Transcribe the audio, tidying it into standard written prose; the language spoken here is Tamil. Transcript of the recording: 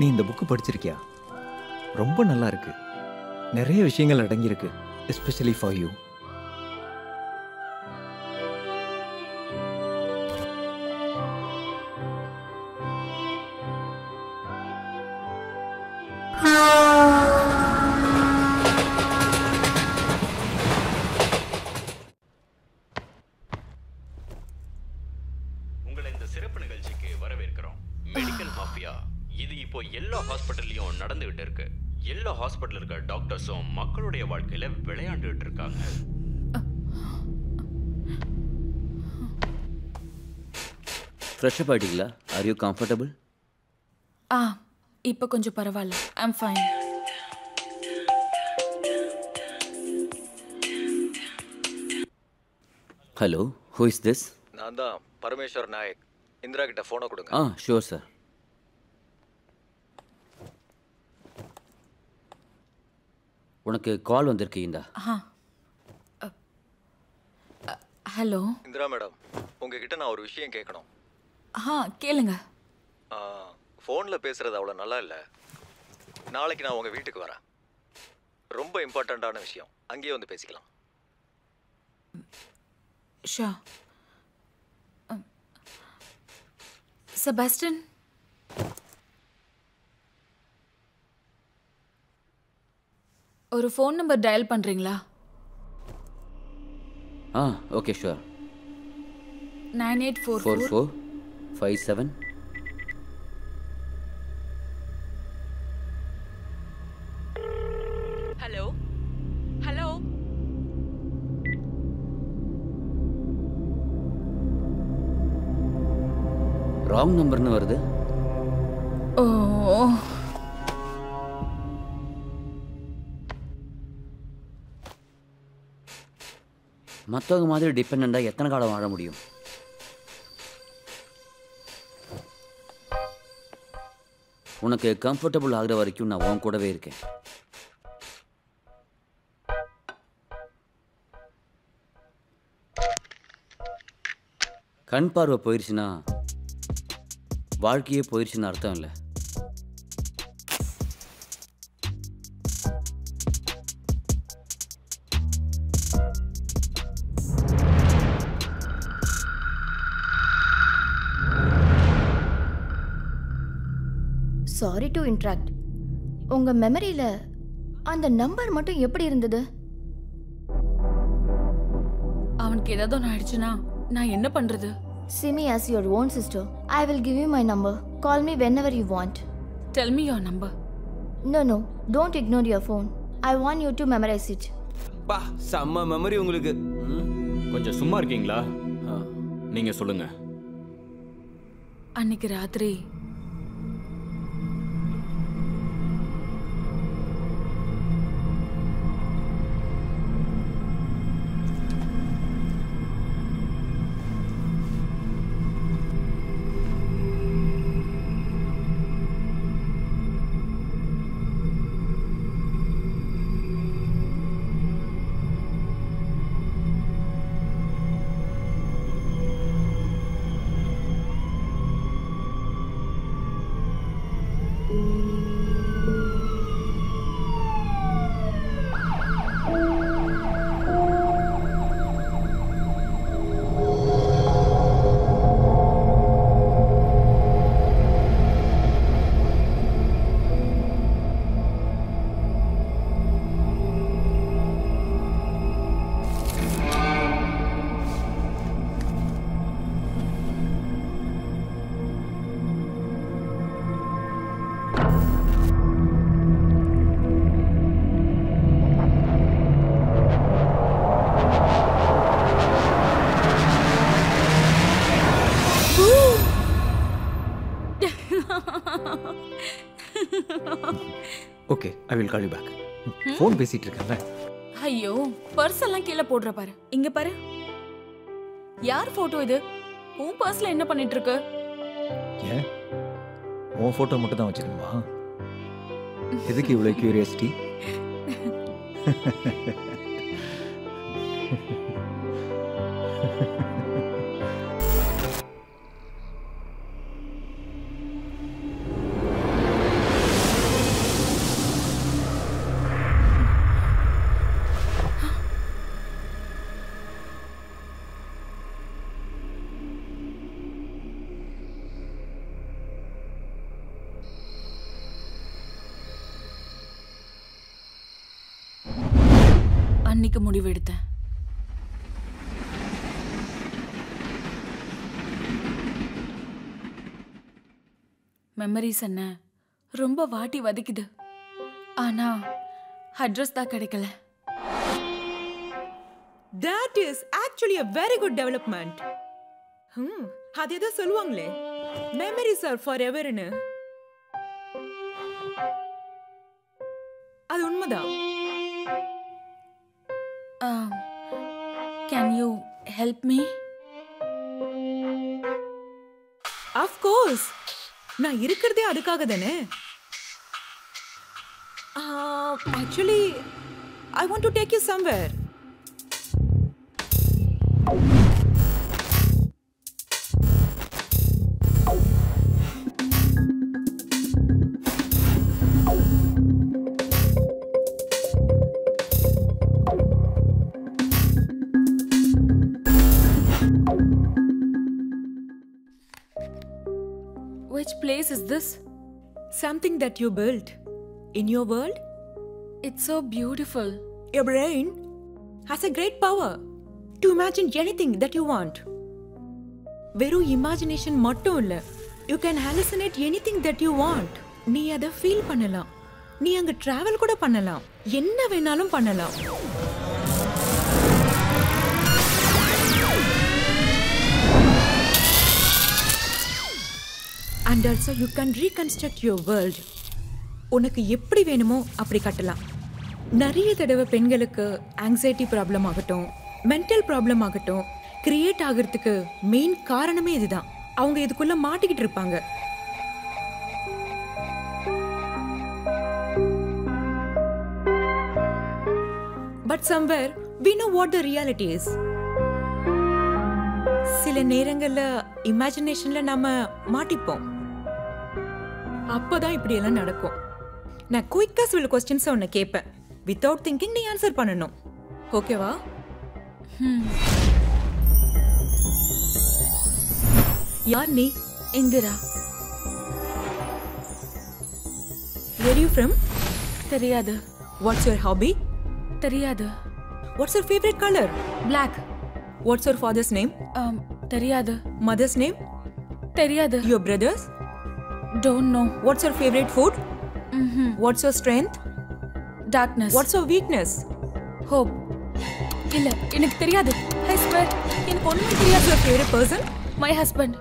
நீ இந்த புக்கு படிச்சிருக்கியா? ரொம்ப நல்லா இருக்கு. நிறைய விஷயங்கள் அடங்கியிருக்கு. Especially for you. உங்களை இந்த சிறப்பு நிகழ்ச்சிக்கு வரவேற்கிறோம். மெடிக்கல் மாஃபியா இது இப்போ எல்லா ஹாஸ்பிட்டல்லையும் நடந்துகிட்டு இருக்கு. எல்லா ஹாஸ்பிட்டல் இருக்க டாக்டர்ஸும் மக்களுடைய வாழ்க்கையில விளையாண்டுட்டு இருக்காங்க. ஃப்ரெஷ் அப் ஆயிட்டீங்களா? Are you comfortable? இப்போ கொஞ்சம் பரவாயில்ல. I am fine. Hello, who is this? நான் தான் பரமேஸ்வர் நாயக். இந்திரா கிட்ட ஃபோனை கொடுங்க. Sure sir. உனக்கு கால் வந்திருக்கு இந்தா. ஹலோ இந்திரா மேடம், உங்ககிட்ட நான் ஒரு விஷயம் கேட்கணும். கேளுங்க. ஃபோனில் பேசுகிறது அவ்வளோ நல்லா இல்லை. நாளைக்கு நான் உங்கள் வீட்டுக்கு வரேன். ரொம்ப இம்பார்ட்டண்ட்டான விஷயம். அங்கேயே வந்து பேசிக்கலாம். ஷா. செபாஸ்டின், ஒரு ஃபோன் நம்பர் டயல் பண்ணுறீங்களா? Okay sure. 9844 4457. Hello hello. Wrong நம்பர்னு வருது. ஓ, மற்றவங்க மாதிரி டிபெண்டாக எத்தனை காலம் வாழ முடியும்? உனக்கு கம்ஃபர்டபுள் ஆகிற வரைக்கும் நான் உன் கூடவே இருக்கேன். கண் பார்வை போயிடுச்சுன்னா வாழ்க்கையே போயிடுச்சுன்னு அர்த்தம் இல்லை. Sorry to interact. உங்க மெமரியில அந்த நம்பர் மட்டும் எப்படி இருந்தது? அவனுக்கு ஏதாவது ஒன்று ஆயிடுச்சுன்னா நான் என்ன பண்றது? See me as your own sister. I will give you my number. Call me whenever you want. Tell me your number. No. Don't ignore your phone. I want you to memorize it. பா, செம்ம மெமரி உங்களுக்கு. கொஞ்சம் சும்மா இருக்கீங்களா? நீங்க சொல்லுங்க. அன்னைக்கு ராத்திரி okay, I will call you back. Phone பேசிட்டு இருக்கேன்ல. ஐயோ, பர்ஸ் எல்லாம் கீழே போடுற பாரு. இங்க பாரு. யார் போட்டோ இது? உன் பர்ஸ்ல என்ன பண்ணிட்டு இருக்கு? ஏன் உன் ஃபோட்டோ மட்டும் தான் வச்சிருக்கமா? எதுக்கு இவ்வளோ கியூரியாசிட்டி? அன்னைக்கு முடிவெடுத்தேன். மெமரிஸ் என்ன ரொம்ப வாட்டி வதைக்குது. ஆனா அட்ரஸ் தான் கிடைக்கல. That is actually a very good development. அது ஏதோ சொல்லுவாங்களே, memories are forever ன்னு. அது உண்மைதான். Can you help me? Of course. நான் இருக்கிறதே அதுக்காக தானே. Actually, I want to take you somewhere. Which place is this? Something that you built in your world. It's so beautiful. Your brain has a great power to imagine anything that you want. வெறும் இமேஜினேஷன் மட்டும் இல்ல, you can hallucinate anything that you want. நீ அதை ஃபீல் பண்ணலாம், நீ அங்க டிராவல் கூட பண்ணலாம், என்ன வேணாலும் பண்ணலாம். And also you can reconstruct your world. உனக்கு எப்படி வேணுமோ அப்படி கட்டலாம். நிறைய தடவை பெண்களுக்கு ஆங்ஸைட்டி ப்ராப்ளம் ஆகட்டும், மென்டல் ப்ராப்ளம் ஆகட்டும், கிரியேட் ஆகிறதுக்கு மெயின் காரணமே இதுதான். அவங்க இதுக்குள்ள மாட்டிக்கிட்டு இருப்பாங்க. But somewhere we know what the reality is. சில நேரங்கள்ல இமேஜினேஷன்ல நாம மாட்டிப்போம். அப்பதான் இப்படி எல்லாம் நடக்கும். நான் குயிக்கா சில கொஸ்டின்ஸ் உன்னை கேட்பேன். வித்தவுட் திங்கிங் நீ ஆன்சர் பண்ணணும். ஓகேவா? யார் நீ? இந்திரா. Where you from? தெரியாது. What's your hobby? தெரியாது. What's your favorite color? Black. What's your father's name? தெரியாது. Mother's name? தெரியாது. Your brothers? Don't know. What's your favorite food? What's your strength? Darkness. What's your weakness? Hope. இல்ல, எனக்கு தெரியாது. I swear, எனக்கு ஒண்ணுமே தெரியாது. Your favorite person? My husband.